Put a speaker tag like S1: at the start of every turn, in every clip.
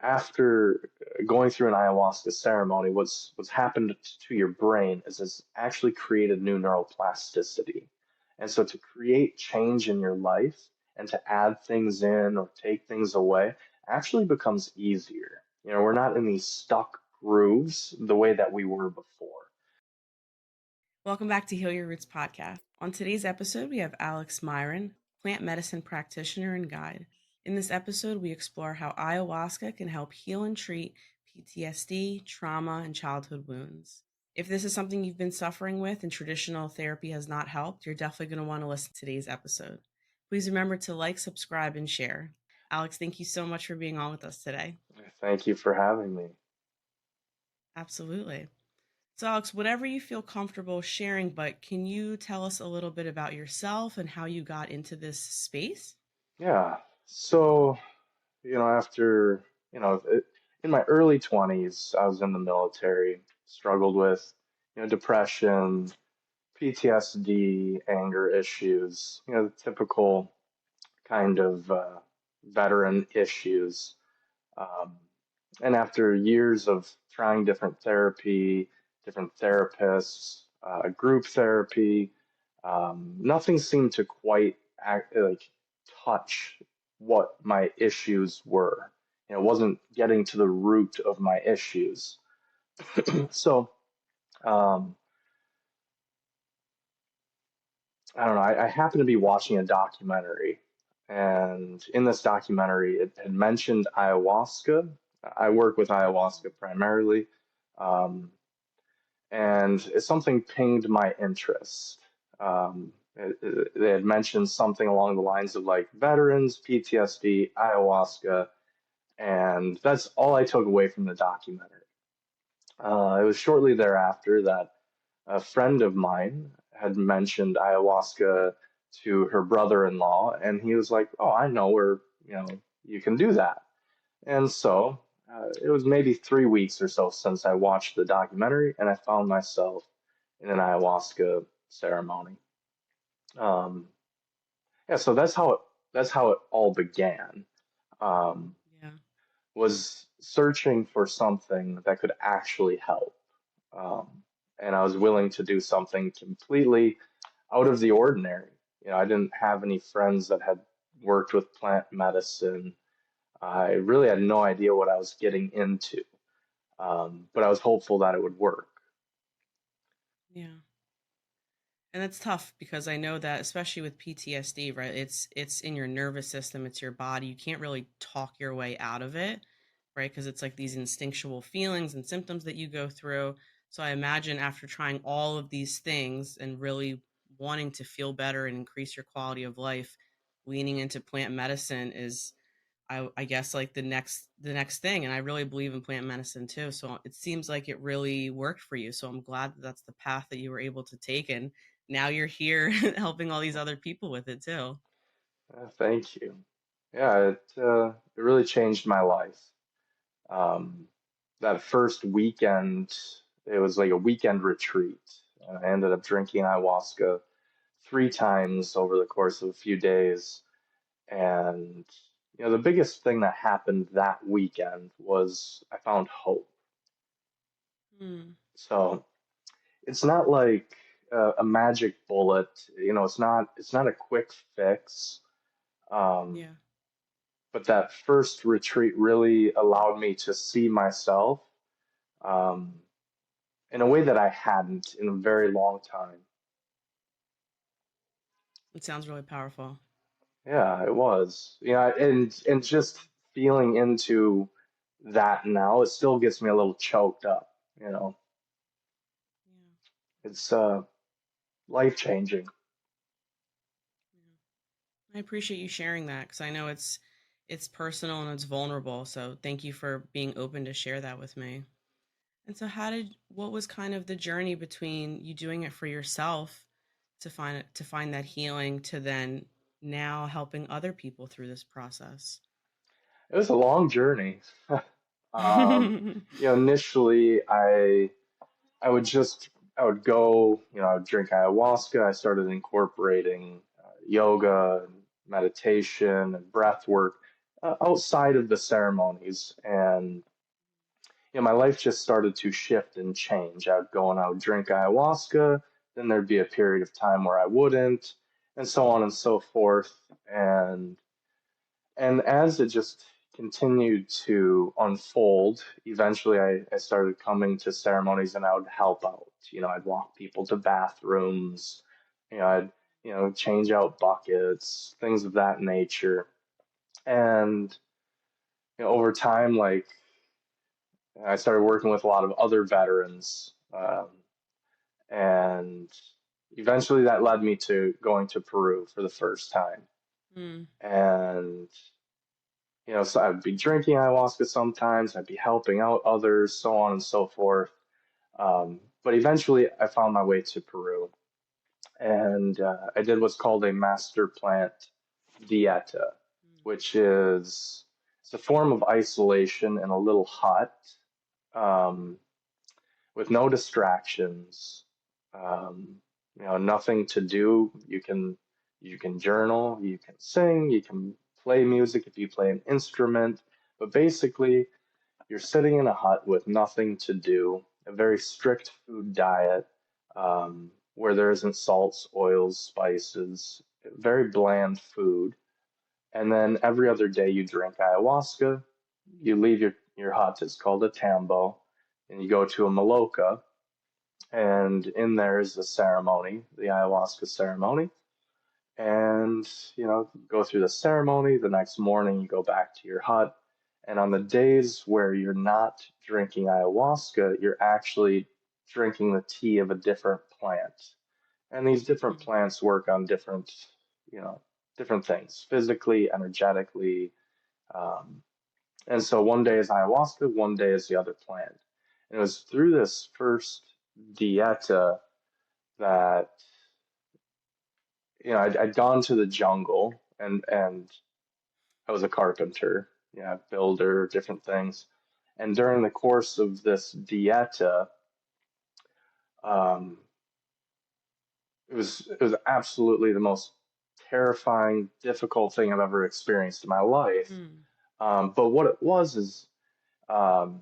S1: after going through an ayahuasca ceremony, what's happened to your brain is it's actually created new neuroplasticity. And so to create change in your life and to add things in or take things away actually becomes easier. We're not in these stuck grooves the way that we were before.
S2: Welcome back to Heal Your Roots podcast. On today's episode, we have Alex Mayrin, plant medicine practitioner and guide. In this episode, we explore how ayahuasca can help heal and treat PTSD, trauma, and childhood wounds. If this is something you've been suffering with and traditional therapy has not helped, you're definitely going to want to listen to today's episode. Please remember to like, subscribe, and share. Alex, thank you so much for being on with us today.
S1: Thank you for having me.
S2: Absolutely. So, Alex, whatever you feel comfortable sharing, but can you tell us a little bit about yourself and how you got into this space?
S1: Yeah. So, after, in my early 20s, I was in the military, struggled with, depression, PTSD, anger issues, the typical kind of veteran issues. Um, and after years of trying different therapy, different therapists, group therapy, nothing seemed to quite touch what my issues were. It wasn't getting to the root of my issues. So, um, I don't know. I happened to be watching a documentary, and in this documentary, it had mentioned ayahuasca. I work with ayahuasca primarily, um, and something pinged my interest. They had mentioned something along the lines of like veterans, PTSD, ayahuasca, and that's all I took away from the documentary. It was shortly thereafter that a friend of mine had mentioned ayahuasca to her brother-in-law, and he was like, "Oh, I know where, you can do that." And so it was maybe 3 weeks or so since I watched the documentary, and I found myself in an ayahuasca ceremony. Um, yeah, so that's how it all began. Um,
S2: Yeah.
S1: was searching for something that could actually help. Um, and I was willing to do something completely out of the ordinary. I didn't have any friends that had worked with plant medicine. I really had no idea what I was getting into, but I was hopeful that it would work.
S2: Yeah. And that's tough because I know that especially with PTSD, right? It's in your nervous system, it's your body. You can't really talk your way out of it, right? Because it's like these instinctual feelings and symptoms that you go through. So I imagine after trying all of these things and really wanting to feel better and increase your quality of life, leaning into plant medicine is I guess like the next thing. And I really believe in plant medicine too. So it seems like it really worked for you. So I'm glad that that's the path that you were able to take. And now you're here helping all these other people with it too.
S1: Thank you. Yeah, it really changed my life. Um, that first weekend, it was like a weekend retreat. I ended up drinking ayahuasca 3 times over the course of a few days. And, the biggest thing that happened that weekend was I found hope.
S2: Hmm.
S1: So it's not like a magic bullet, it's not a quick fix. Um,
S2: Yeah.
S1: but that first retreat really allowed me to see myself um, in a way that I hadn't in a very long time.
S2: It sounds really powerful.
S1: Yeah, it was. And just feeling into that now, it still gets me a little choked up, you know.
S2: Yeah.
S1: It's life changing.
S2: Yeah. I appreciate you sharing that because I know it's personal and it's vulnerable. So thank you for being open to share that with me. And so what was kind of the journey between you doing it for yourself to find that healing to then now helping other people through this process?
S1: It was a long journey. Initially I would go, I would drink ayahuasca. I started incorporating yoga and meditation and breath work. outside of the ceremonies, and my life just started to shift and change. I'd go and I would drink ayahuasca, then there'd be a period of time where I wouldn't, and so on and so forth. And as it just continued to unfold, eventually I started coming to ceremonies and I would help out. I'd walk people to bathrooms, I'd, change out buckets, things of that nature. And, over time, like, I started working with a lot of other veterans, and eventually that led me to going to Peru for the first time.
S2: Mm.
S1: And so I'd be drinking ayahuasca sometimes, I'd be helping out others, so on and so forth. But eventually I found my way to Peru, and I did what's called a master plant dieta, which is it's a form of isolation in a little hut, um, with no distractions, um, nothing to do. You can journal, you can sing, you can play music if you play an instrument, but basically you're sitting in a hut with nothing to do, a very strict food diet, where there isn't salts, oils, spices, very bland food. And then every other day you drink ayahuasca, you leave your hut, it's called a tambo, and you go to a maloca, and in there is the ceremony, the ayahuasca ceremony. And, go through the ceremony. The next morning, you go back to your hut. And on the days where you're not drinking ayahuasca, you're actually drinking the tea of a different plant. And these different plants work on you know, different things, physically, energetically. Um, and so one day is ayahuasca, one day is the other plant. And it was through this first dieta that I'd gone to the jungle, and I was a carpenter, builder, different things. And during the course of this dieta, um, it was absolutely the most terrifying, difficult thing I've ever experienced in my life.
S2: Mm.
S1: But what it was is, um,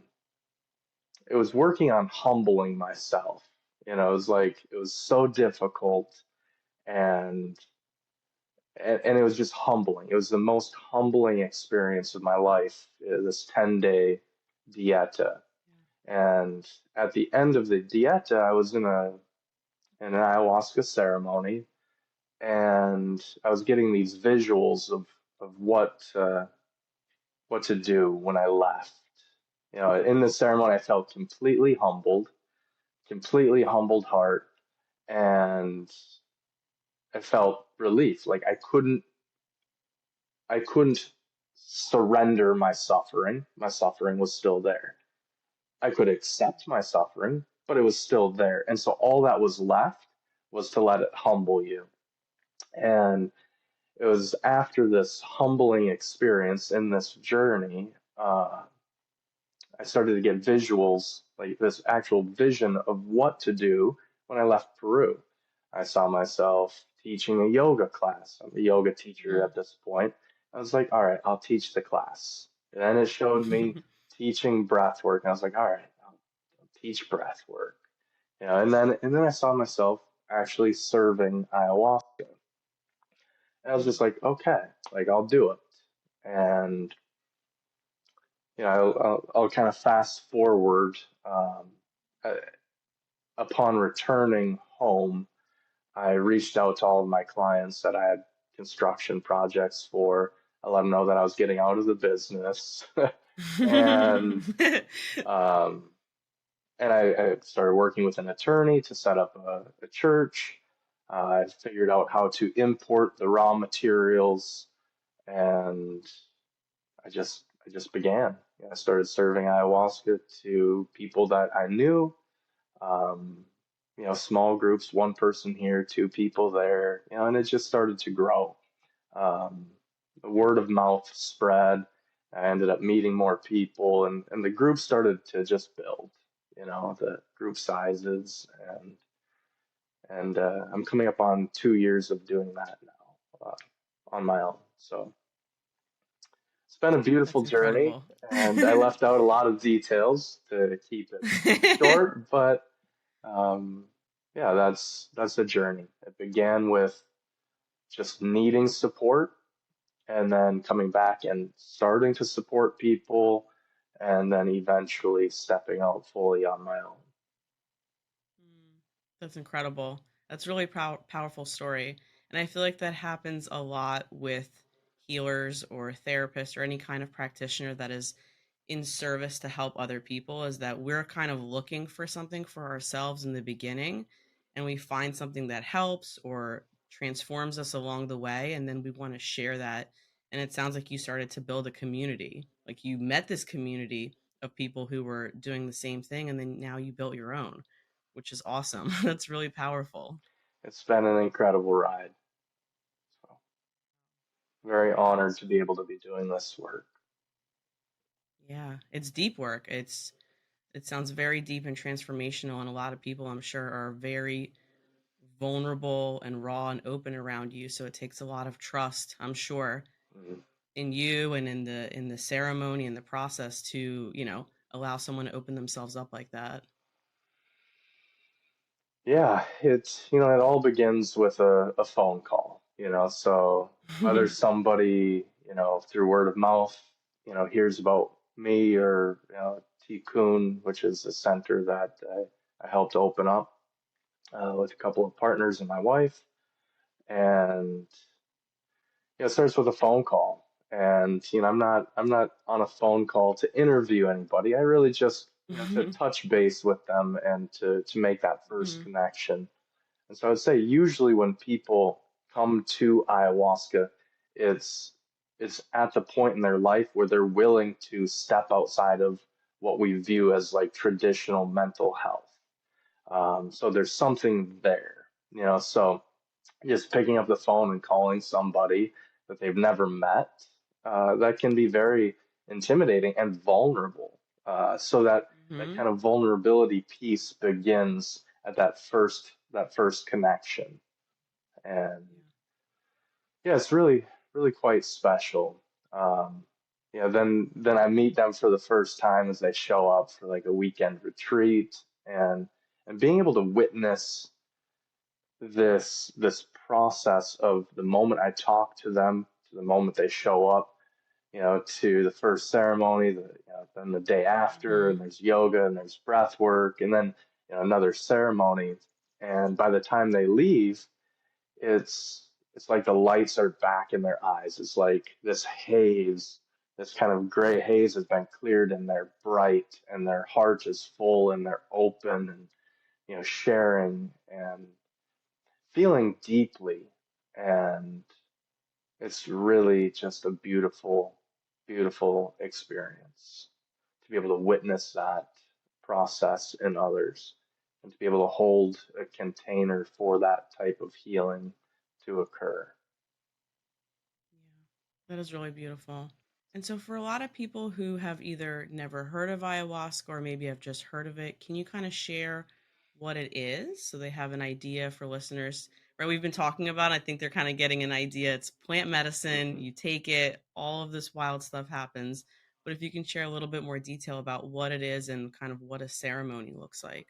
S1: it was working on humbling myself. It was like it was so difficult, and and it was just humbling. It was the most humbling experience of my life, this 10-day dieta. And at the end of the dieta, I was in an ayahuasca ceremony, and I was getting these visuals of what to do when I left. In the ceremony, I felt completely humbled heart, and I felt relief. Like I couldn't surrender my suffering. My suffering was still there. I could accept my suffering, but it was still there. And so all that was left was to let it humble you. And it was after this humbling experience in this journey, I started to get visuals, like this actual vision of what to do when I left Peru. I saw myself teaching a yoga class. I'm a yoga teacher
S2: Mm.
S1: at this point. I was like, all right, I'll teach the class. And then it showed me teaching breath work. And I was like, all right, I'll teach breath work. And then I saw myself actually serving ayahuasca. And I was just like, okay, like I'll do it. And I'll kind of fast forward. Uh, Upon returning home, I reached out to all of my clients that I had construction projects for. I let them know that I was getting out of the business, and um, I started working with an attorney to set up a church. I figured out how to import the raw materials, and I just began. I started serving ayahuasca to people that I knew, um, small groups, one person here, two people there, and it just started to grow. Um, the word of mouth spread. I ended up meeting more people, and the group started to just build, the group sizes, and I'm coming up on 2 years of doing that now, on my own. So It's been a beautiful
S2: That's
S1: journey,
S2: incredible.
S1: and I left out a lot of details to keep it short, but um, yeah, that's a journey. It began with just needing support, and then coming back and starting to support people, and then eventually stepping out fully on my own.
S2: Mm, that's incredible. That's really powerful story. And I feel like that happens a lot with healers or therapists or any kind of practitioner that is in service to help other people, is that we're kind of looking for something for ourselves in the beginning, and we find something that helps or transforms us along the way, and then we want to share that. And it sounds like you started to build a community, like you met this community of people who were doing the same thing, and then now you built your own, which is awesome. That's really powerful.
S1: It's been an incredible ride. So very
S2: It
S1: honored
S2: is.
S1: to be able to be doing this work.
S2: Yeah, it's deep work. It sounds very deep and transformational, and a lot of people, I'm sure, are very vulnerable and raw and open around you. So it takes a lot of trust, I'm sure,
S1: Mm.
S2: in you and in the ceremony and the process to, allow someone to open themselves up like that.
S1: Yeah, it all begins with a phone call, so whether somebody, through word of mouth, hears about me or, Tikun, which is a center that I helped open up with a couple of partners and my wife. And it starts with a phone call. And I'm not on a phone call to interview anybody. I really just, to
S2: Mhm.
S1: touch base with them and to make that first
S2: Mhm.
S1: connection. And so I would say usually when people come to ayahuasca, it's it's at the point in their life where they're willing to step outside of what we view as like traditional mental health. So there's something there, so just picking up the phone and calling somebody that they've never met, that can be very intimidating and vulnerable. So that
S2: Mhm.
S1: kind of vulnerability piece begins at that first connection, and yeah, it's really really quite special. Um, then I meet them for the first time as they show up for like a weekend retreat, and being able to witness this process of the moment I talk to them to the moment they show up, to the first ceremony, then the day after, and
S2: Mhm.
S1: there's yoga and there's breath work, and then another ceremony. And by the time they leave, it's like the lights are back in their eyes. It's like this haze, this kind of gray haze has been cleared, and they're bright, and their heart is full, and they're open, and sharing and feeling deeply. And it's really just a beautiful, beautiful experience to be able to witness that process in others and to be able to hold a container for that type of healing to occur.
S2: Yeah. That is really beautiful. And so, for a lot of people who have either never heard of ayahuasca or maybe have just heard of it, can you kind of share what it is so they have an idea for listeners? Right, we've been talking about, I think they're kind of getting an idea. It's plant medicine,
S1: Mhm.
S2: you take it, all of this wild stuff happens. But if you can share a little bit more detail about what it is and kind of what a ceremony looks like.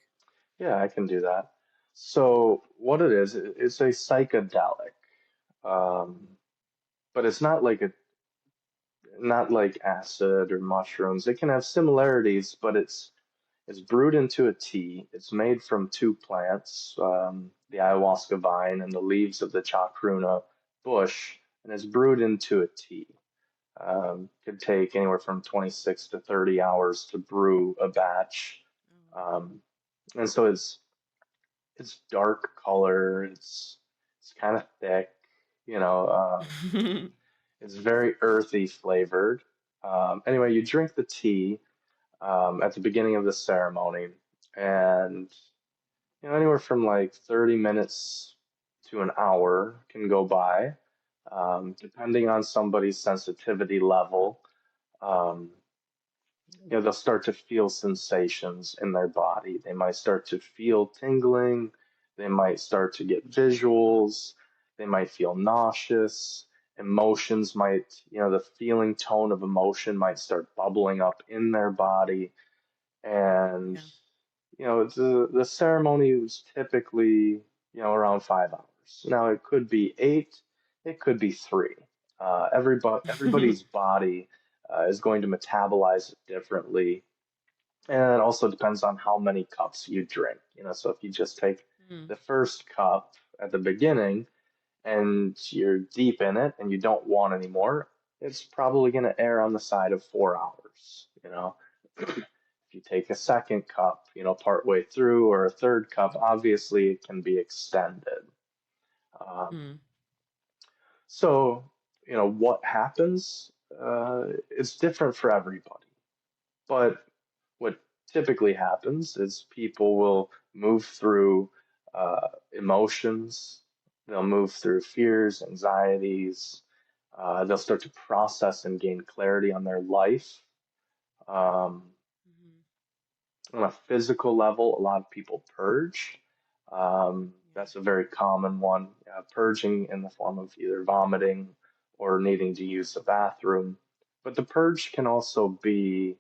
S1: Yeah, I can do that. So, what it is, it's a psychedelic, um, but it's not like acid or mushrooms. It can have similarities, but it's brewed into a tea. It's made from two plants, the ayahuasca vine and the leaves of the chacruna bush, and it's brewed into a tea. Could take anywhere from 26 to 30 hours to brew a batch. Um, and so it's dark color. It's kind of thick, you know.
S2: Oh.
S1: It's very earthy flavored. Anyway, you drink the tea at the beginning of the ceremony, and anywhere from like 30 minutes to an hour can go by, depending on somebody's sensitivity level. Um, they'll start to feel sensations in their body. They might start to feel tingling. They might start to get visuals. They might feel nauseous. Emotions might, the feeling tone of emotion might start bubbling up in their body. And,
S2: Yeah.
S1: the ceremony was typically, around 5 hours. Now it could be 8, it could be 3. Everybody's body is going to metabolize it differently. And it also depends on how many cups you drink. So if you just take
S2: Mm.
S1: the first cup at the beginning and you're deep in it and you don't want any more, it's probably going to err on the side of 4 hours. If you take a second cup, partway through, or a third cup, obviously it can be extended. Um,
S2: Mm.
S1: so, what happens? It's different for everybody. But what typically happens is people will move through emotions, they'll move through fears, anxieties, they'll start to process and gain clarity on their life. Um,
S2: Mm-hmm.
S1: on a physical level, a lot of people purge.
S2: Yeah.
S1: That's a very common one, purging in the form of either vomiting or needing to use the bathroom. But the purge can also be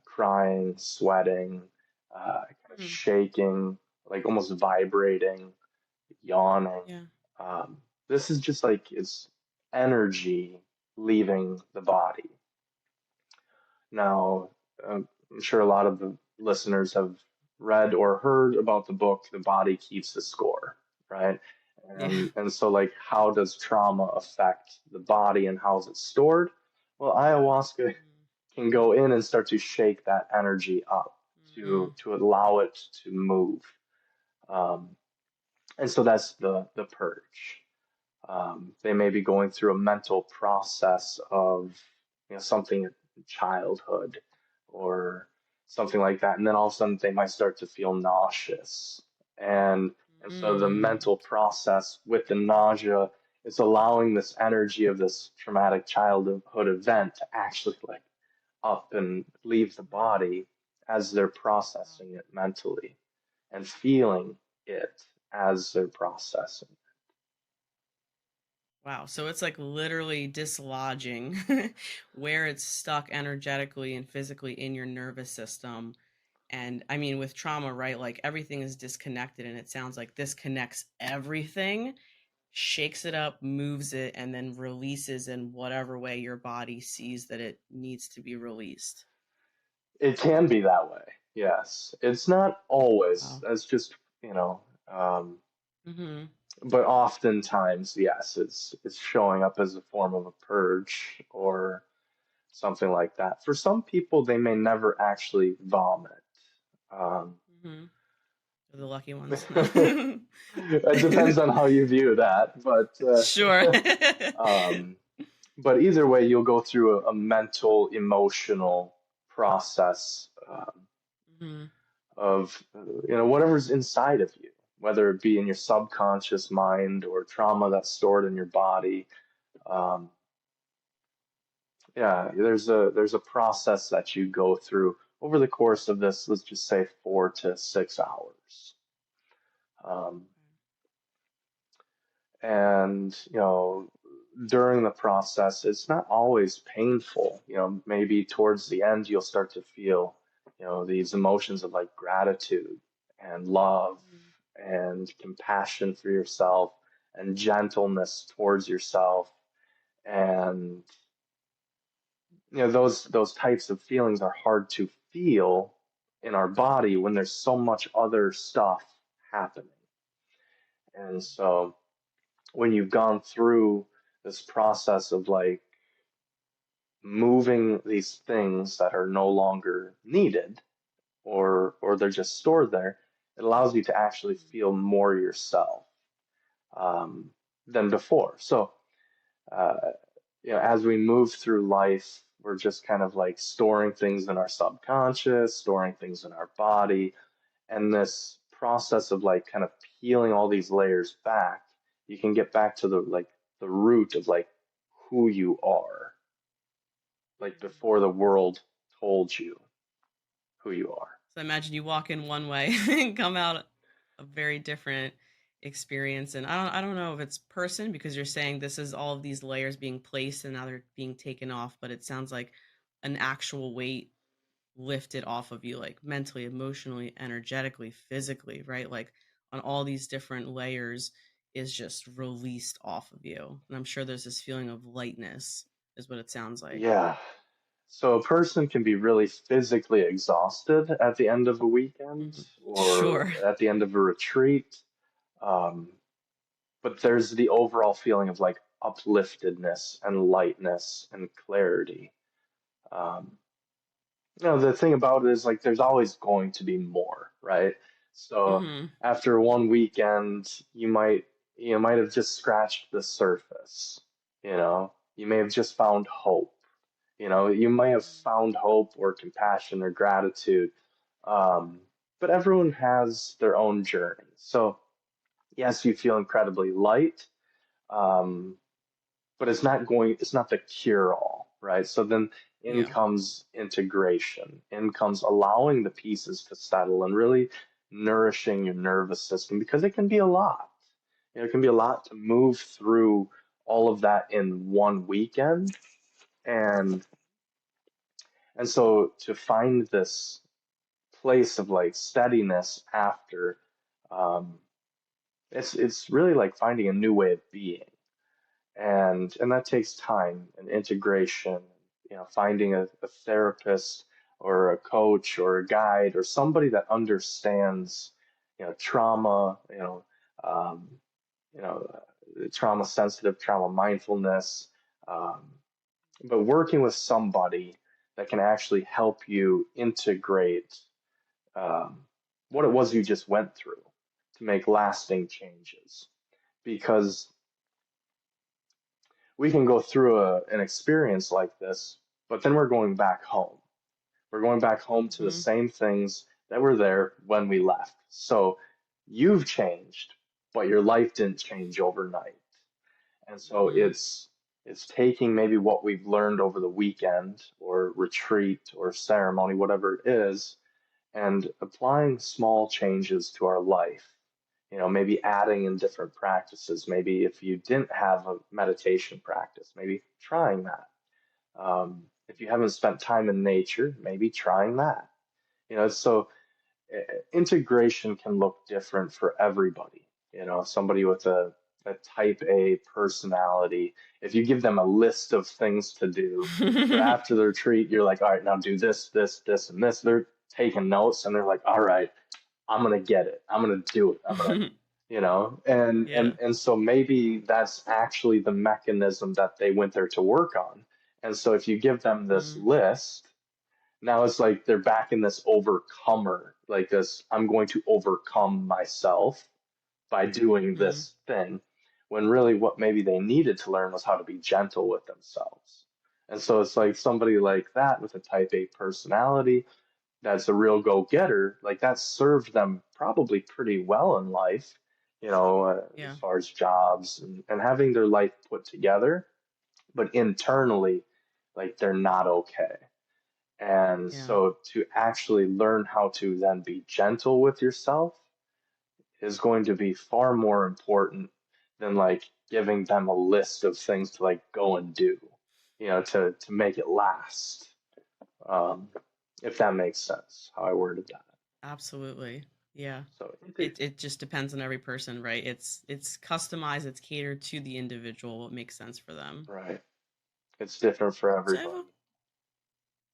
S1: crying, sweating, kind of
S2: Mm.
S1: shaking, like almost vibrating, yawning.
S2: Yeah.
S1: Um, this is just like it's energy leaving the body. Now, I'm sure a lot of the listeners have read or heard about the book "The Body Keeps the Score," right?
S2: Yeah.
S1: And so like, how does trauma affect the body and how is it stored? Well, ayahuasca
S2: Mm.
S1: can go in and start to shake that energy up
S2: Mm.
S1: to allow it to move. Um, and so that's the purge. They may be going through a mental process of something in childhood or something like that, and then all of a sudden they might start to feel nauseous. And and so the
S2: Mm.
S1: mental process with the nausea is allowing this energy of this traumatic childhood event to actually like up and leave the body as they're
S2: Wow.
S1: processing it mentally and feeling it as they're processing.
S2: Wow. So it's like literally dislodging where it's stuck energetically and physically in your nervous system. And I mean, with trauma, right? Like everything is disconnected, and it sounds like this connects everything, shakes it up, moves it, and then releases in whatever way your body sees that it needs to be released.
S1: It can be that way, yes. It's not always.
S2: Wow.
S1: That's just, um,
S2: Mm-hmm.
S1: but oftentimes, yes, it's showing up as a form of a purge or something like that. For some people, they may never actually vomit. Um,
S2: Mm-hmm. The lucky ones.
S1: it depends on how you view that,
S2: Sure.
S1: um, but either way, you'll go through a mental, emotional process.
S2: Hmm.
S1: Of whatever's inside of you, whether it be in your subconscious mind or trauma that's stored in your body. Um, yeah, there's a process that you go through over the course of this. Let's just say 4 to 6 hours. Um, and during the process, it's not always painful. Maybe towards the end, you'll start to feel these emotions of like gratitude and love and compassion for yourself and gentleness towards yourself. And those types of feelings are hard to feel in our body when there's so much other stuff happening. And so when you've gone through this process of like moving these things that are no longer needed or they're just stored there, it allows you to actually feel more yourself um, than before. So, uh, as we move through life, we're just kind of like storing things in our subconscious, storing things in our body, and this process of like kind of peeling all these layers back, you can get back to the root of like who you are, like before the world told you who you are.
S2: So imagine you walk in one way and come out a very different. experience. And I don't know if it's person, because you're saying this is all of these layers being placed and now they're being taken off, but it sounds like an actual weight lifted off of you, like mentally, emotionally, energetically, physically, right? Like on all these different layers is just released off of you. And I'm sure there's this feeling of lightness, is what it sounds like.
S1: Yeah. So a person can be really physically exhausted at the end of a weekend or
S2: Sure.
S1: at the end of a retreat. Um, but there's the overall feeling of like upliftedness and lightness and clarity. Um, the thing about it is like there's always going to be more, right? So
S2: Hmm.
S1: after one weekend, you might have just scratched the surface, You may have just found hope. You may have found hope or compassion or gratitude. Um, but everyone has their own journey. So yes, you feel incredibly light, um, but it's not the cure all, right? So then in
S2: Yeah.
S1: comes integration, in comes allowing the pieces to settle and really nourishing your nervous system because it can be a lot. It can be a lot to move through all of that in one weekend. And and so to find this place of like steadiness after, um, it's really like finding a new way of being. And that takes time and integration, finding a therapist or a coach or a guide or somebody that understands trauma, um, trauma sensitive, trauma mindfulness, um, but working with somebody that can actually help you integrate um, what it was you just went through to make lasting changes, because we can go through an experience like this, but then we're going back home. We're going back home to the
S2: Hmm.
S1: same things that were there when we left. So you've changed, but your life didn't change overnight. And so
S2: Hmm.
S1: it's taking maybe what we've learned over the weekend or retreat or ceremony, whatever it is, and applying small changes to our life. Maybe adding in different practices. Maybe if you didn't have a meditation practice, maybe trying that. If you haven't spent time in nature, maybe trying that. So integration can look different for everybody. Somebody with a type A personality, if you give them a list of things to do, so after the retreat, you're like, all right, now do this, this, this, and this. They're taking notes and they're like, all right, I'm gonna get it. I'm gonna do it. I'm gonna, and
S2: Yeah.
S1: and and so maybe that's actually the mechanism that they went there to work on. And so if you give them this
S2: Mm.
S1: list, now it's like they're back in this overcomer, like this, I'm going to overcome myself by doing
S2: Mm.
S1: this thing, when really what maybe they needed to learn was how to be gentle with themselves. And so it's like somebody like that with a type A personality that's a real go-getter, like that served them probably pretty well in life, as
S2: Yeah.
S1: far as jobs and having their life put together, but internally, like they're not okay. And
S2: Yeah.
S1: so to actually learn how to then be gentle with yourself is going to be far more important than like giving them a list of things to like go and do, to make it last. Um, if that makes sense, how I worded that.
S2: Absolutely. Yeah.
S1: So,
S2: It just depends on every person, right? It's customized, it's catered to the individual, what makes sense for them.
S1: right, it's different for
S2: So I have a
S1: everybody.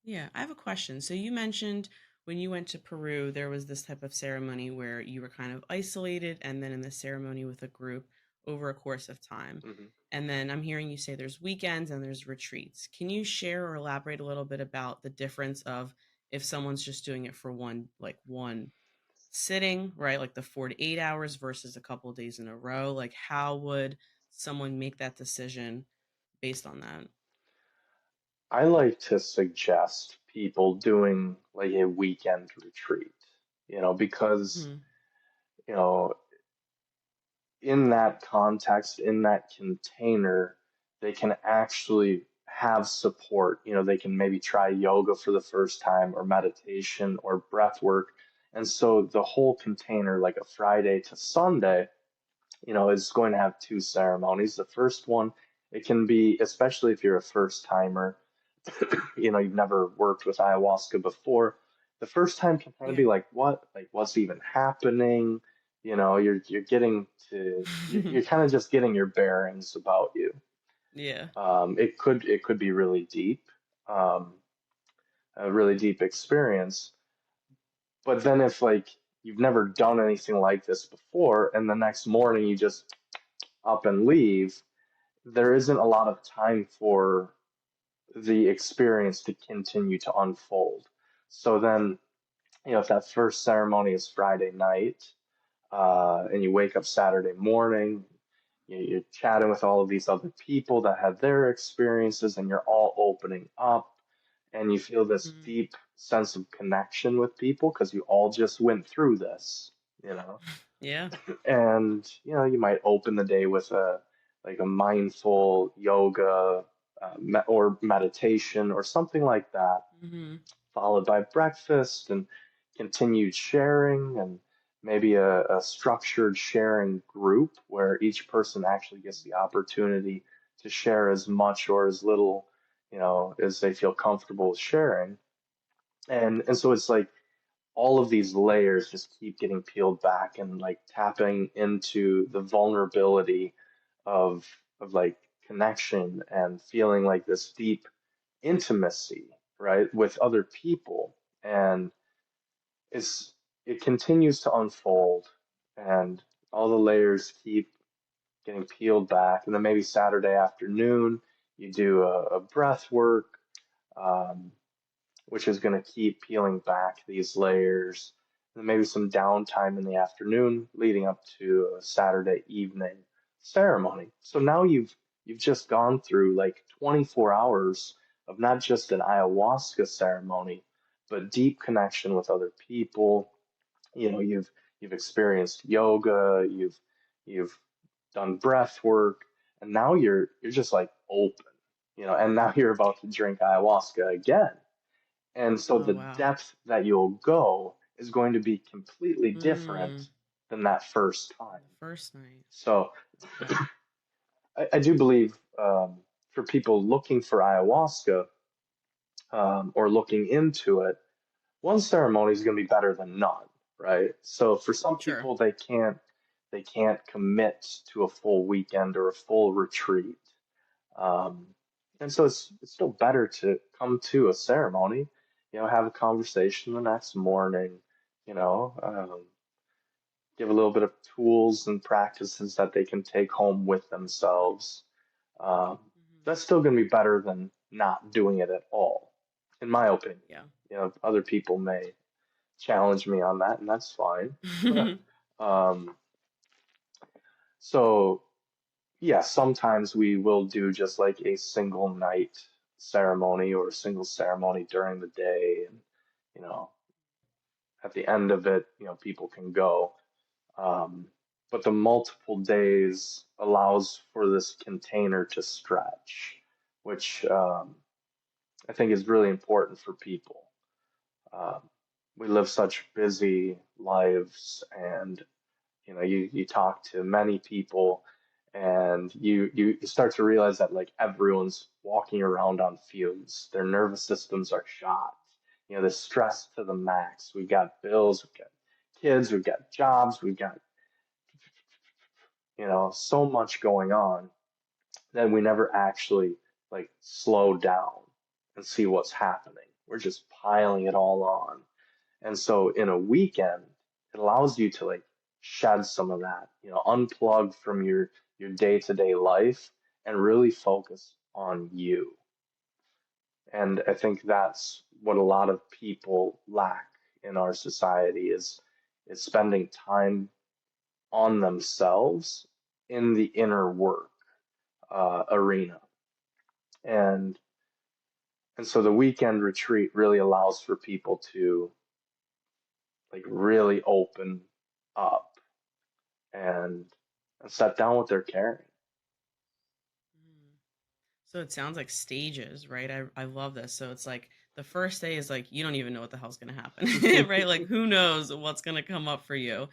S2: yeah, I have a question. So you mentioned when you went to Peru, there was this type of ceremony where you were kind of isolated and then in the ceremony with a group over a course of time.
S1: Hmm.
S2: And then I'm hearing you say there's weekends and there's retreats. Can you share or elaborate a little bit about the difference of if someone's just doing it for one sitting, right? Like the 4 to 8 hours versus a couple of days in a row? Like how would someone make that decision based on that?
S1: I like to suggest people doing like a weekend retreat, because,
S2: Hmm.
S1: you know, in that context, in that container, they can actually have support. They can maybe try yoga for the first time or meditation or breath work. And so the whole container, like a Friday to Sunday, is going to have two ceremonies. The first one, it can be, especially if you're a first timer, you've never worked with ayahuasca before. The first time can kind of be
S2: Yeah.
S1: like, what? Like, what's even happening? You're getting to you're kind of just getting your bearings about you.
S2: Yeah.
S1: It could be really deep, um, a really deep experience. But then if like you've never done anything like this before, and the next morning you just up and leave, there isn't a lot of time for the experience to continue to unfold. So then, if that first ceremony is Friday night, and you wake up Saturday morning, you're chatting with all of these other people that had their experiences, and you're all opening up, and you feel this
S2: Mm.
S1: deep sense of connection with people because you all just went through this, you know.
S2: Yeah.
S1: And you might open the day with a mindful yoga or meditation or something like that,
S2: Hmm.
S1: followed by breakfast and continued sharing, and maybe a structured sharing group where each person actually gets the opportunity to share as much or as little, as they feel comfortable sharing. And so it's like all of these layers just keep getting peeled back and like tapping into the vulnerability of like connection and feeling like this deep intimacy, right, with other people. And it's it continues to unfold, and all the layers keep getting peeled back. And then maybe Saturday afternoon you do a breath work, um, which is going to keep peeling back these layers. And maybe some downtime in the afternoon leading up to a Saturday evening ceremony. So now you've just gone through like 24 hours of not just an ayahuasca ceremony, but deep connection with other people. You've experienced yoga, you've done breath work, and now you're just like open, and now you're about to drink ayahuasca again. And so
S2: Oh
S1: the
S2: wow.
S1: depth that you'll go is going to be completely
S2: Mm.
S1: different than that first
S2: The
S1: time.
S2: first night.
S1: So
S2: Yeah.
S1: I do believe, for people looking for ayahuasca, or looking into it, one ceremony is going to be better than none, right? So for some
S2: Sure.
S1: people, they can't commit to a full weekend or a full retreat. Um, and so it's still better to come to a ceremony, have a conversation the next morning, you know, um, give a little bit of tools and practices that they can take home with themselves. Um,
S2: Hmm.
S1: that's still going to be better than not doing it at all, in my opinion.
S2: Yeah.
S1: Other people may challenge me on that, and that's fine. um, so yeah, sometimes we will do just like a single night ceremony or a single ceremony during the day, and you know, at the end of it, people can go. Um, but the multiple days allows for this container to stretch, which, I think is really important for people. Um, we live such busy lives, and you talk to many people, and you start to realize that like everyone's walking around on fumes. Their nervous systems are shot. They're stressed to the max. We've got bills, we've got kids, we've got jobs, we've got so much going on that we never actually like slow down and see what's happening. We're just piling it all on. And so in a weekend, it allows you to like shed some of that, unplug from your day-to-day life and really focus on you. And I think that's what a lot of people lack in our society is spending time on themselves in the inner work arena. And and so the weekend retreat really allows for people to like really open up and set down what they're carrying.
S2: Mhm. So it sounds like stages, right? I love this. So it's like the first day is like you don't even know what the hell's gonna happen, right? Like who knows what's gonna come up for you.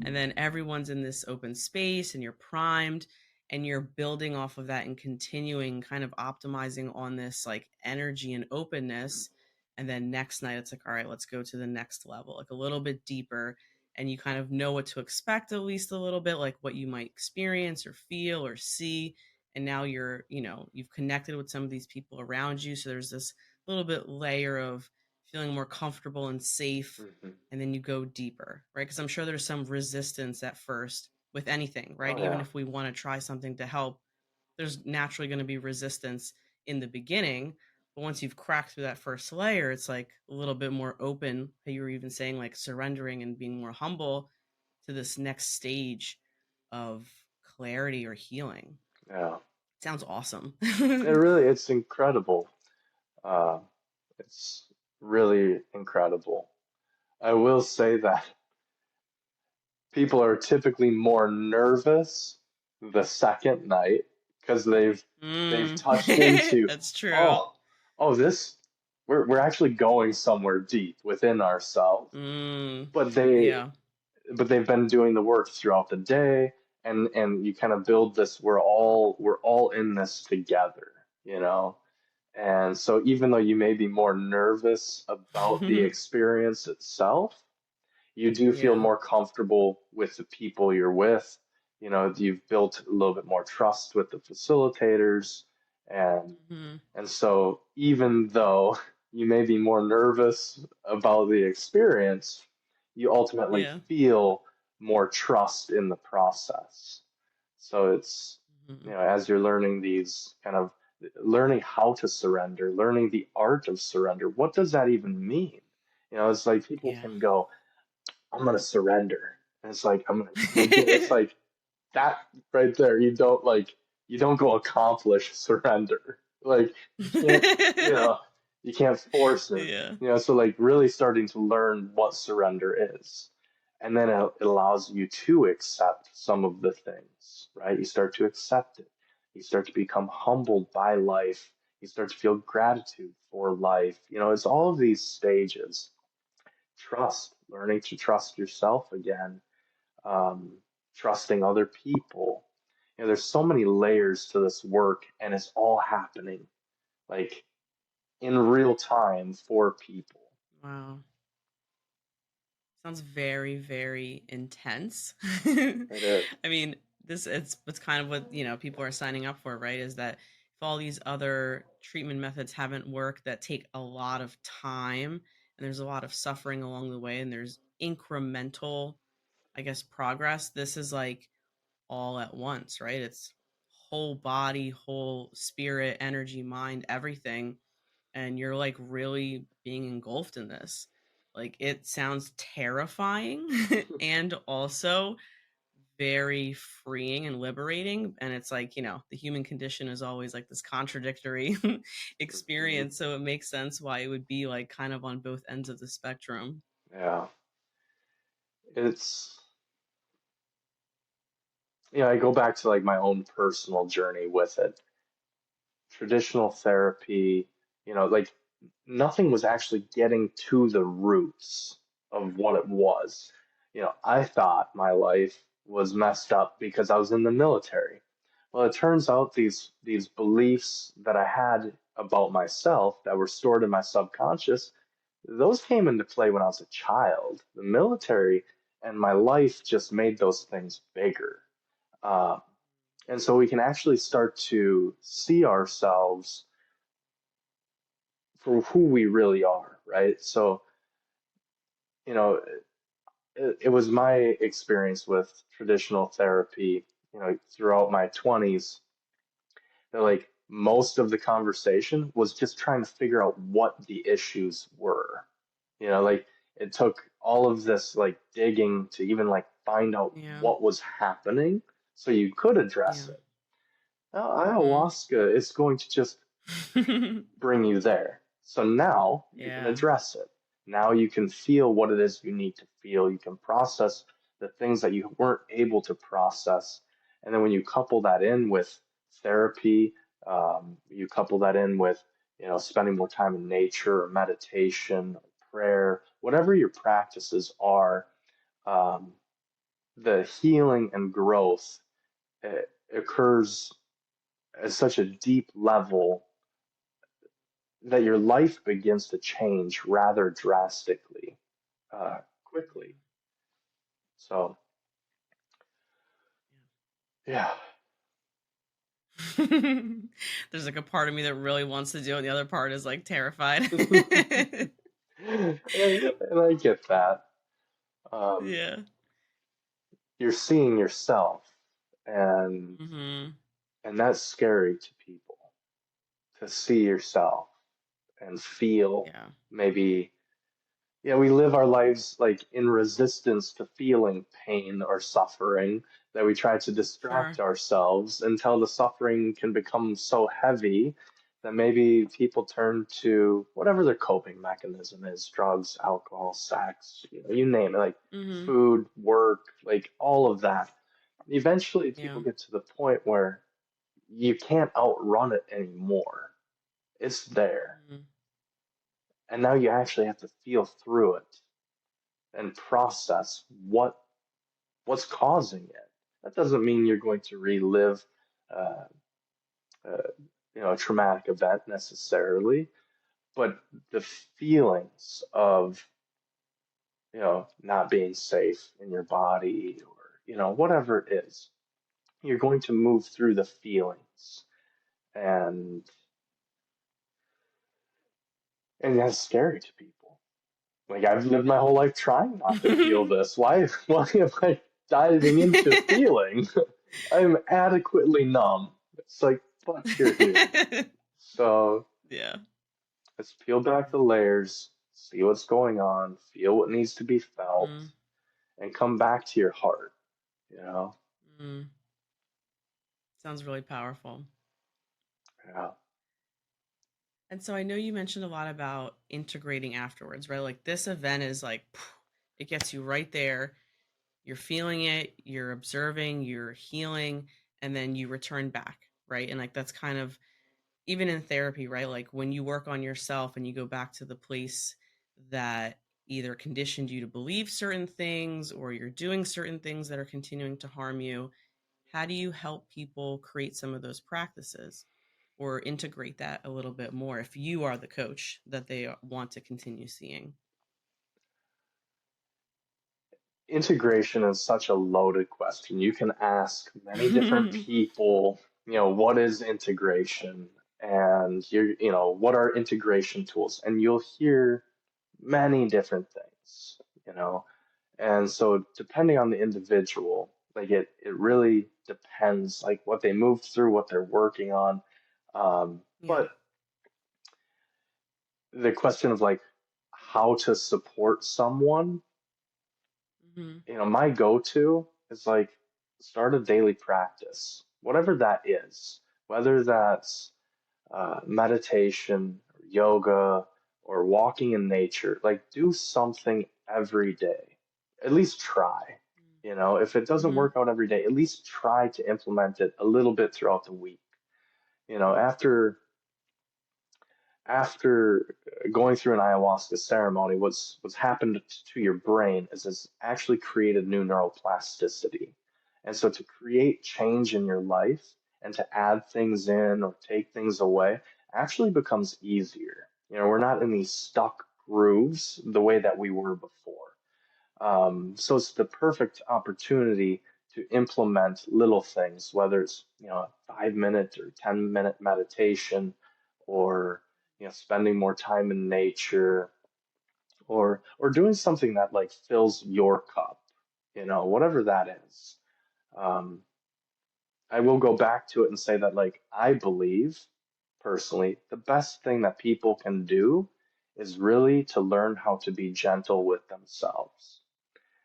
S2: and then everyone's in this open space and you're primed and you're building off of that and continuing kind of optimizing on this like energy and openness. And then next night it's like, all right, let's go to the next level, like a little bit deeper, and you kind of know what to expect, at least a little bit, like what you might experience or feel or see. And now you're, you've connected with some of these people around you, so there's this little bit layer of feeling more comfortable and safe,
S1: Hmm.
S2: and then you go deeper, right? Because I'm sure there's some resistance at first with anything, right?
S1: Oh
S2: Even
S1: yeah.
S2: if we want to try something to help, there's naturally going to be resistance in the beginning. But once you've cracked through that first layer, it's like a little bit more open. You were even saying like surrendering and being more humble to this next stage of clarity or healing.
S1: Yeah.
S2: Sounds awesome.
S1: It's incredible. Uh, it's really incredible. I will say that people are typically more nervous the second night because they've
S2: Mm.
S1: touched into,
S2: That's true.
S1: oh, oh, this we're actually going somewhere deep within ourselves.
S2: Mm.
S1: But they
S2: Yeah.
S1: but they've been doing the work throughout the day, and you kind of build this, we're all in this together, you know. And so even though you may be more nervous about the experience itself, you do feel
S2: Yeah.
S1: more comfortable with the people you're with. You know, you've built a little bit more trust with the facilitators, and
S2: Hmm.
S1: and so even though you may be more nervous about the experience, you ultimately
S2: Yeah.
S1: feel more trust in the process. So it's,
S2: Hmm.
S1: as you're learning these kind of learning how to surrender, learning the art of surrender, what does that even mean? It's like people
S2: Yeah.
S1: can go, I'm gonna surrender. And it's like it's like that right there. You don't go accomplish surrender. Like you can't, you know, you can't force it.
S2: Yeah.
S1: So like really starting to learn what surrender is. And then it allows you to accept some of the things, right? You start to accept it. You start to become humbled by life. You start to feel gratitude for life. It's all of these stages. Trust, learning to trust yourself again, um, trusting other people. There's so many layers to this work, and it's all happening like in real time for people.
S2: Wow. Sounds very, very intense.
S1: It is.
S2: I mean, it's kind of what, people are signing up for, right? Is that if all these other treatment methods haven't worked that take a lot of time and there's a lot of suffering along the way and there's incremental, I guess, progress, this is like all at once, right? It's whole body, whole spirit, energy, mind, everything, and you're like really being engulfed in this. Like it sounds terrifying and also very freeing and liberating. And it's like, the human condition is always like this contradictory
S1: Mhm.
S2: experience. So it makes sense why it would be like kind of on both ends of the spectrum.
S1: Yeah. It's, I go back to like my own personal journey with it. Traditional therapy, like nothing was actually getting to the roots of what it was. I thought my life was messed up because I was in the military. Well, it turns out these beliefs that I had about myself that were stored in my subconscious, those came into play when I was a child. The military and my life just made those things bigger. Um, and so we can actually start to see ourselves for who we really are, right? So, you know, it was my experience with traditional therapy, throughout my 20s, that like most of the conversation was just trying to figure out what the issues were. Like it took all of this like digging to even like find out
S2: Yeah.
S1: what was happening so you could address
S2: Yeah.
S1: it. Now,
S2: Hmm.
S1: ayahuasca is going to just bring you there. So now you can
S2: Yeah.
S1: address it. Now you can feel what it is you need to feel. You can process the things that you weren't able to process. And then when you couple that in with therapy, you couple that in with, spending more time in nature or meditation, or prayer, whatever your practices are, um, the healing and growth occurs at such a deep level that your life begins to change rather drastically, quickly. So, yeah.
S2: There's like a part of me that really wants to do it, and the other part is like terrified.
S1: And I get that. Um,
S2: Yeah.
S1: you're seeing yourself, and
S2: Mm-hmm.
S1: that's scary to people, to see yourself and feel
S2: Yeah.
S1: maybe. Yeah, we live our lives like in resistance to feeling pain or suffering, that we try to
S2: Sure.
S1: distract ourselves until the suffering can become so heavy that maybe people turn to whatever their coping mechanism is, drugs, alcohol, sex, you name it, like
S2: Mm-hmm.
S1: food, work, like all of that. Eventually,
S2: Yeah.
S1: people get to the point where you can't outrun it anymore. It's there.
S2: Mm-hmm.
S1: And now you actually have to feel through it and process what's causing it. That doesn't mean you're going to relive, uh, uh, a traumatic event necessarily, but the feelings of, not being safe in your body, or whatever it is, you're going to move through the feelings, and that's scary to people. Like, I've lived my whole life trying not to feel this. Why am I diving into feeling? I'm adequately numb. It's like, but you're here. So
S2: Yeah.
S1: let's peel back the layers, see what's going on, feel what needs to be felt,
S2: Mm-hmm.
S1: and come back to your heart, you know?
S2: Mm-hmm. Sounds really powerful.
S1: Yeah.
S2: And so I know you mentioned a lot about integrating afterwards, right? Like this event is like, it gets you right there. You're feeling it, you're observing, you're healing, and then you return back, right? And like that's kind of even in therapy, right? Like when you work on yourself and you go back to the place that either conditioned you to believe certain things or you're doing certain things that are continuing to harm you, how do you help people create some of those practices or integrate that a little bit more if you are the coach that they want to continue seeing?
S1: Integration is such a loaded question. You can ask many different people, what is integration? And what are integration tools? And you'll hear many different things, you know. And so depending on the individual, like it really depends like what they moved through, what they're working on.
S2: Yeah.
S1: But the question of like how to support someone,
S2: Hmm.
S1: my go-to is like start a daily practice, whatever that is, whether that's meditation, or yoga, or walking in nature. Like do something every day. At least try. If it doesn't
S2: Hmm.
S1: work out every day, at least try to implement it a little bit throughout the week. After going through an ayahuasca ceremony, what's happened to your brain is it's actually created new neuroplasticity. And so to create change in your life and to add things in or take things away actually becomes easier. We're not in these stuck grooves the way that we were before. So it's the perfect opportunity to implement little things, whether it's, a 5 minute or 10-minute meditation, or, spending more time in nature, or doing something that like fills your cup, whatever that is. Um, I will go back to it and say that like I believe personally the best thing that people can do is really to learn how to be gentle with themselves.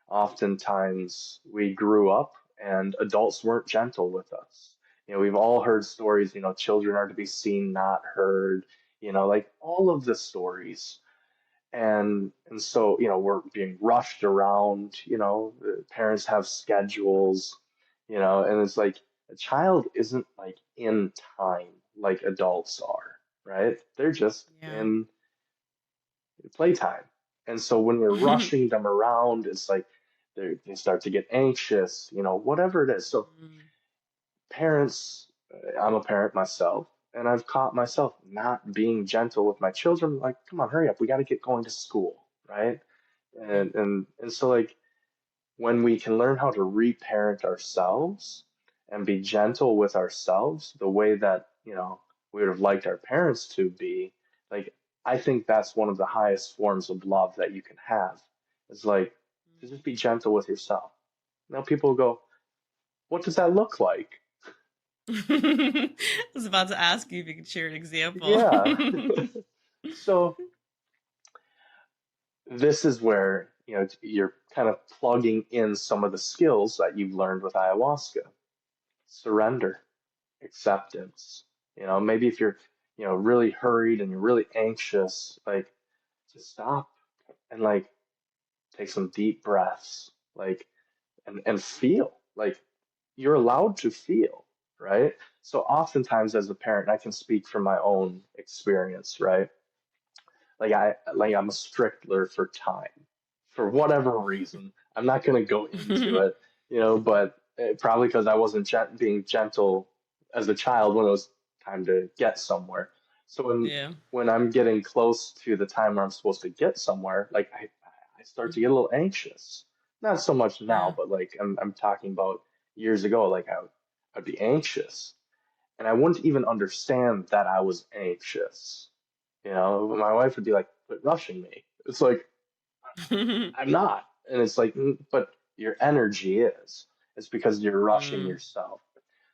S1: Oftentimes we grew up and adults weren't gentle with us. We've all heard stories, children are to be seen, not heard, like all of the stories. And so, we're being rushed around, the parents have schedules, and it's like a child isn't like in time like adults are, right? They're just
S2: Yeah.
S1: in playtime. And so when we're rushing them around, it's like they start to get anxious, whatever it is. So
S2: Mm.
S1: parents, I'm a parent myself, and I've caught myself not being gentle with my children. Like, come on, hurry up, we got to get going to school, right?
S2: Mm.
S1: And so like when we can learn how to reparent ourselves and be gentle with ourselves the way that, we would have liked our parents to be, like, I think that's one of the highest forms of love that you can have. Is like to just be gentle with yourself. Now people go, what does that look like?
S2: I was about to ask you if you could share an example.
S1: Yeah. So this is where, you're kind of plugging in some of the skills that you've learned with ayahuasca. Surrender, acceptance. Maybe if you're, really hurried and you're really anxious, like just stop and like take some deep breaths, like and feel. Like you're allowed to feel, right? So oftentimes as a parent, I can speak from my own experience, right? I'm a stickler for time for whatever reason. I'm not going to go into it, but probably because I wasn't being gentle as a child when it was time to get somewhere. So
S2: Yeah.
S1: when I'm getting close to the time where I'm supposed to get somewhere, like I start to get a little anxious. Not so much now,
S2: Yeah.
S1: but like I'm talking about years ago, like I'd be anxious and I wouldn't even understand that I was anxious. My wife would be like, "Quit rushing me." It's like I'm not, and it's like, but your energy is. It's because you're rushing
S2: Mm.
S1: yourself.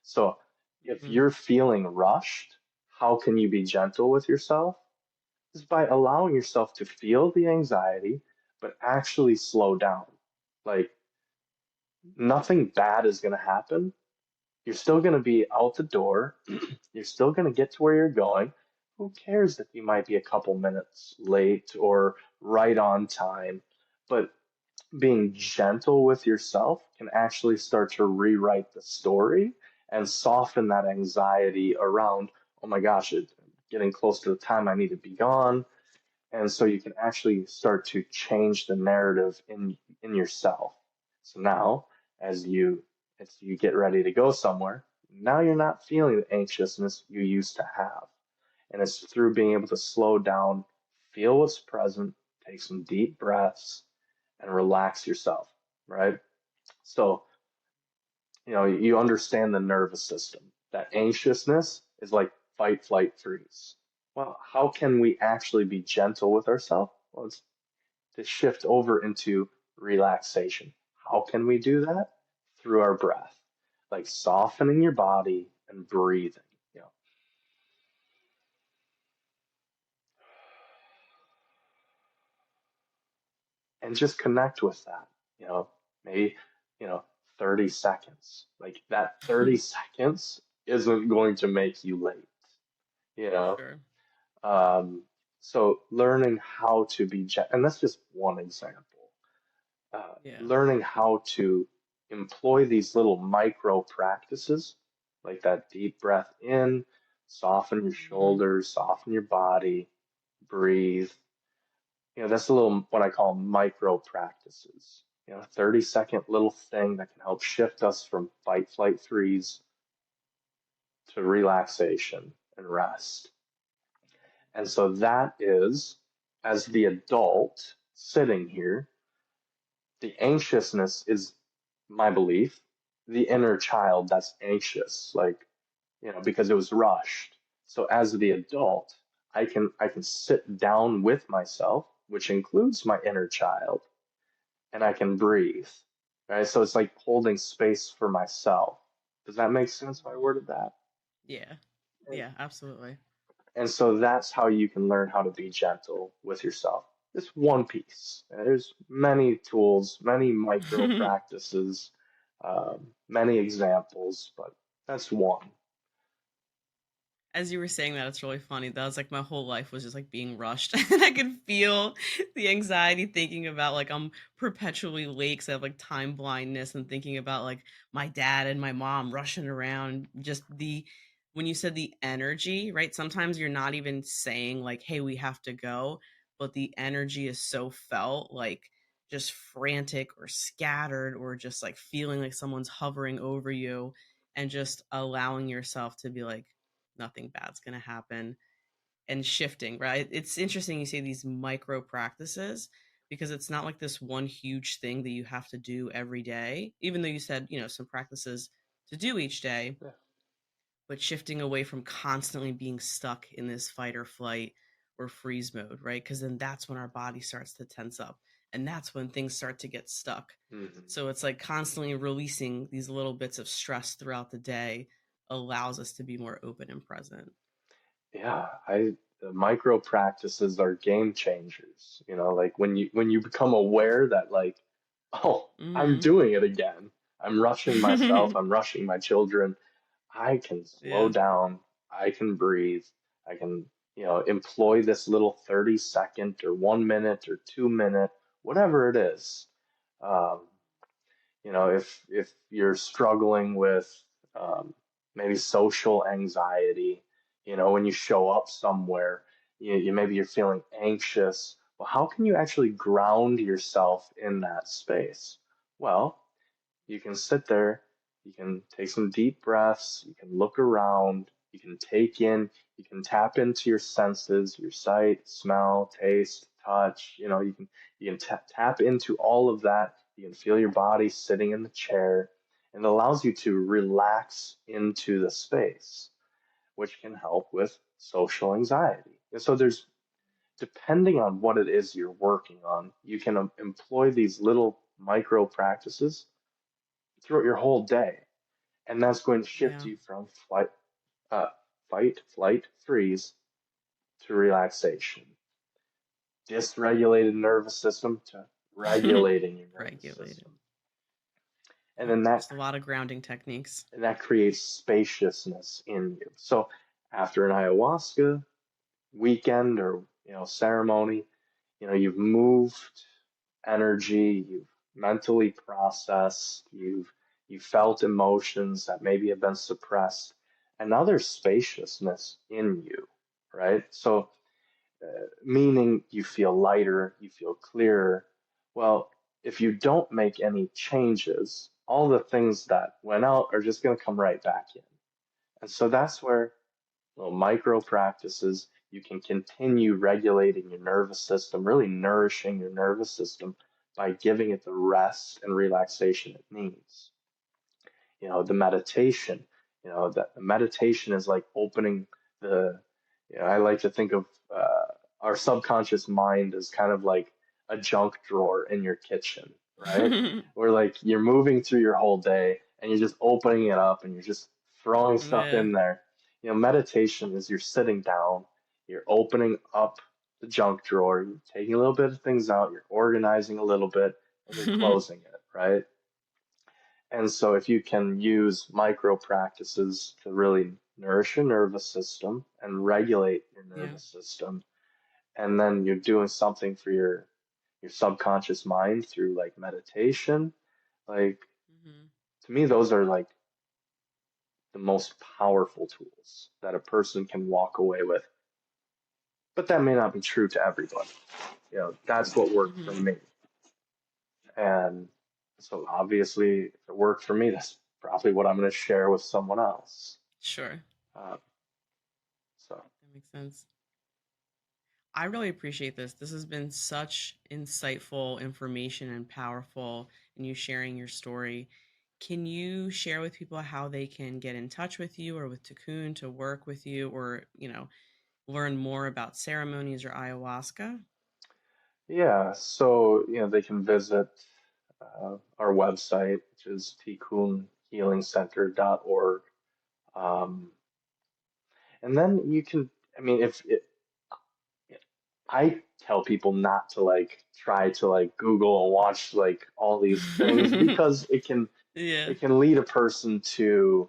S1: So if
S2: Mm.
S1: you're feeling rushed, how can you be gentle with yourself? Is by allowing yourself to feel the anxiety, but actually slow down. Like nothing bad is going to happen. You're still going to be out the door. You're still going to get to where you're going. Who cares if you might be a couple minutes late or right on time? But being gentle with yourself can actually start to rewrite the story and soften that anxiety around, oh my gosh, it's getting close to the time I need to be gone. And so you can actually start to change the narrative in yourself. So now, as you as you get ready to go somewhere, now you're not feeling the anxiousness you used to have. And it's through being able to slow down, feel what's present, take some deep breaths, and relax yourself, right? So, you understand the nervous system. That anxiousness is like fight, flight, freeze. Well, how can we actually be gentle with ourselves? Well, it's to shift over into relaxation. How can we do that? Through our breath, like softening your body and breathing, you know, and just connect with that, maybe, you know, 30 seconds. Like that 30 seconds isn't going to make you late, you know?
S2: Sure.
S1: Um, so learning how to be, and that's just one example.
S2: Yeah.
S1: Learning how to employ these little micro practices, like that deep breath in, soften your
S2: Mm.
S1: shoulders, soften your body, breathe. That's a little what I call micro practices. 30-second little thing that can help shift us from fight, flight, freeze to relaxation and rest. And so that is, as the adult sitting here, the anxiousness is my belief, the inner child that's anxious, like, because it was rushed. So as the adult, I can sit down with myself, which includes my inner child, and I can breathe. Right? So it's like holding space for myself. Does that make sense if I worded that?
S2: Yeah.
S1: And,
S2: Yeah, absolutely.
S1: and so that's how you can learn how to be gentle with yourself. It's one piece. There's many tools, many micro practices, many examples, but that's one.
S2: As you were saying that, it's really funny. That was like my whole life was just like being rushed. And I could feel the anxiety thinking about like I'm perpetually late because I have like time blindness and thinking about like my dad and my mom rushing around. Just when you said the energy, right? Sometimes you're not even saying like, hey, we have to go, but the energy is so felt like just frantic or scattered or just like feeling like someone's hovering over you, and just allowing yourself to be like, nothing bad's going to happen, and shifting, right? It's interesting you say these micro practices, because it's not like this one huge thing that you have to do every day, even though you said, some practices to do each day,
S1: Yeah.
S2: but shifting away from constantly being stuck in this fight or flight or freeze mode, right? Because then that's when our body starts to tense up, and that's when things start to get stuck.
S1: Hmm.
S2: So it's like constantly releasing these little bits of stress throughout the day allows us to be more open and present.
S1: Yeah, the micro practices are game changers. Like when you become aware that like, oh, I'm
S2: Mm-hmm.
S1: doing it again. I'm rushing myself, I'm rushing my children. I can slow
S2: Yeah.
S1: down, I can breathe, I can, employ this little 30-second or 1 minute or 2 minute, whatever it is. Um, if you're struggling with um, maybe social anxiety, when you show up somewhere, maybe you're feeling anxious. Well, how can you actually ground yourself in that space? Well, you can sit there, you can take some deep breaths, you can look around, you can take in, you can tap into your senses, your sight, smell, taste, touch, you can tap into all of that. You can feel your body sitting in the chair, and it allows you to relax into the space, which can help with social anxiety. And so depending on what it is you're working on, you can employ these little micro practices throughout your whole day. And that's going to shift
S2: Yeah.
S1: you from uh, fight, flight, freeze to relaxation, dysregulated nervous system to regulating your nervous
S2: Regulated.
S1: system. And
S2: Yep.
S1: then that
S2: Just a lot of grounding techniques.
S1: and that creates spaciousness in you. So after an ayahuasca weekend or ceremony, you've moved energy, you've mentally processed, you felt emotions that maybe have been suppressed, and now there's spaciousness in you, right? So meaning you feel lighter, you feel clearer. Well, if you don't make any changes, all the things that went out are just going to come right back in. And so that's where little micro practices, you can continue regulating your nervous system, really nourishing your nervous system by giving it the rest and relaxation it needs. The meditation, that the meditation is like opening the, I like to think of our subconscious mind as kind of like a junk drawer in your kitchen, right? Where like you're moving through your whole day and you're just opening it up and you're just throwing stuff
S2: Yeah.
S1: in there. Meditation is you're sitting down, you're opening up the junk drawer, you're taking a little bit of things out, you're organizing a little bit, and you're closing it, right? And so if you can use micro practices to really nourish your nervous system and regulate your
S2: Yeah.
S1: nervous system, and then you're doing something for your subconscious mind through like meditation, like
S2: Hmm.
S1: to me those are like the most powerful tools that a person can walk away with. But that may not be true to everybody. That's what worked for
S2: Hmm.
S1: me. And so obviously if it worked for me, that's probably what I'm going to share with someone else.
S2: Sure.
S1: Uh, so
S2: That makes sense. I really appreciate this. This has been such insightful information and powerful in you sharing your story. Can you share with people how they can get in touch with you or with Tikun to work with you, or, learn more about ceremonies or ayahuasca?
S1: yeah, so they can visit our website, which is tikunhealingcenter.org. Um, and then you can, I mean, if it, I tell people not to like try to like Google and watch like all these things because
S2: Yeah.
S1: it can lead a person to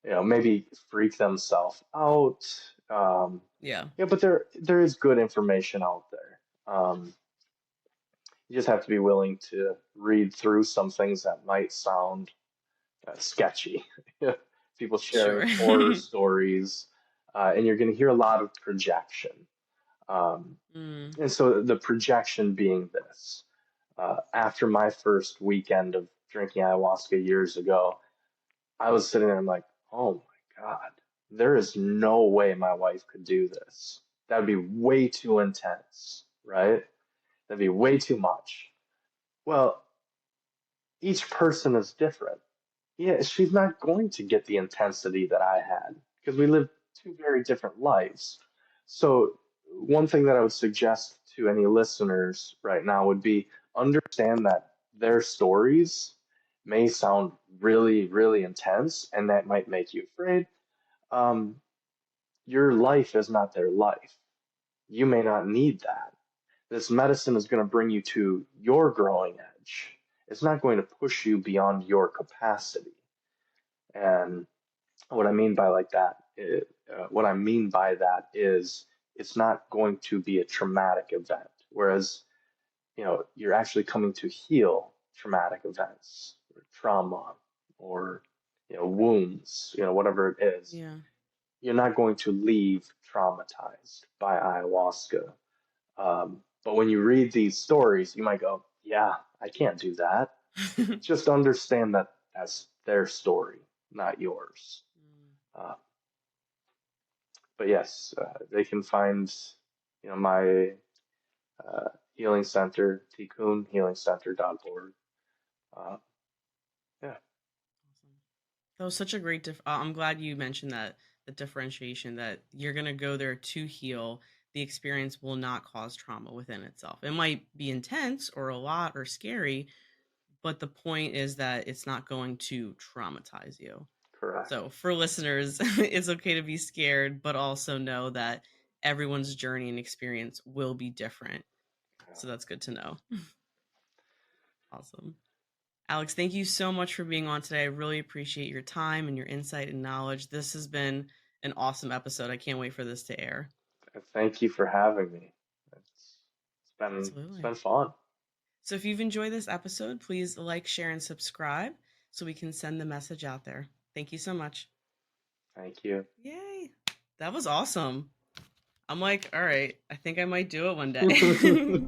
S1: maybe freak themselves out. Um,
S2: Yeah.
S1: yeah, but there is good information out there. You just have to be willing to read through some things that might sound sketchy. People sharing
S2: Sure.
S1: horror stories, and you're going to hear a lot of projection. Um,
S2: Mm.
S1: and so the projection being this. After my first weekend of drinking ayahuasca years ago, I was sitting there, I'm like, oh my God, there is no way my wife could do this. That would be way too intense, right? That'd be way too much. Well, each person is different. Yeah, she's not going to get the intensity that I had because we live two very different lives. So, one thing that I would suggest to any listeners right now would be understand that their stories may sound really, really intense and that might make you afraid. Um, your life is not their life. You may not need that. This medicine is going to bring you to your growing edge. It's not going to push you beyond your capacity. And what I mean by what I mean by that is it's not going to be a traumatic event. Whereas, you're actually coming to heal traumatic events or trauma or, wounds, whatever it is.
S2: Yeah.
S1: You're not going to leave traumatized by ayahuasca. But when you read these stories, you might go, yeah, I can't do that. Just understand that that's their story, not yours. Uh, but yes, they can find, my healing center, Tikun healingcenter.org. Uh, yeah,
S2: Awesome. That was such a great I'm glad you mentioned that, the differentiation that you're going to go there to heal. The experience will not cause trauma within itself. It might be intense or a lot or scary, but the point is that it's not going to traumatize you.
S1: correct.
S2: So for listeners, it's okay to be scared, but also know that everyone's journey and experience will be different.
S1: Yeah.
S2: So that's good to know. Awesome. Alex, thank you so much for being on today. I really appreciate your time and your insight and knowledge. This has been an awesome episode. I can't wait for this to air.
S1: Thank you for having me. It's
S2: Absolutely.
S1: been fun.
S2: So if you've enjoyed this episode, please like, share, and subscribe so we can send the message out there. Thank you so much.
S1: Thank you.
S2: Yay. That was awesome. I'm like, all right, I think I might do it one day.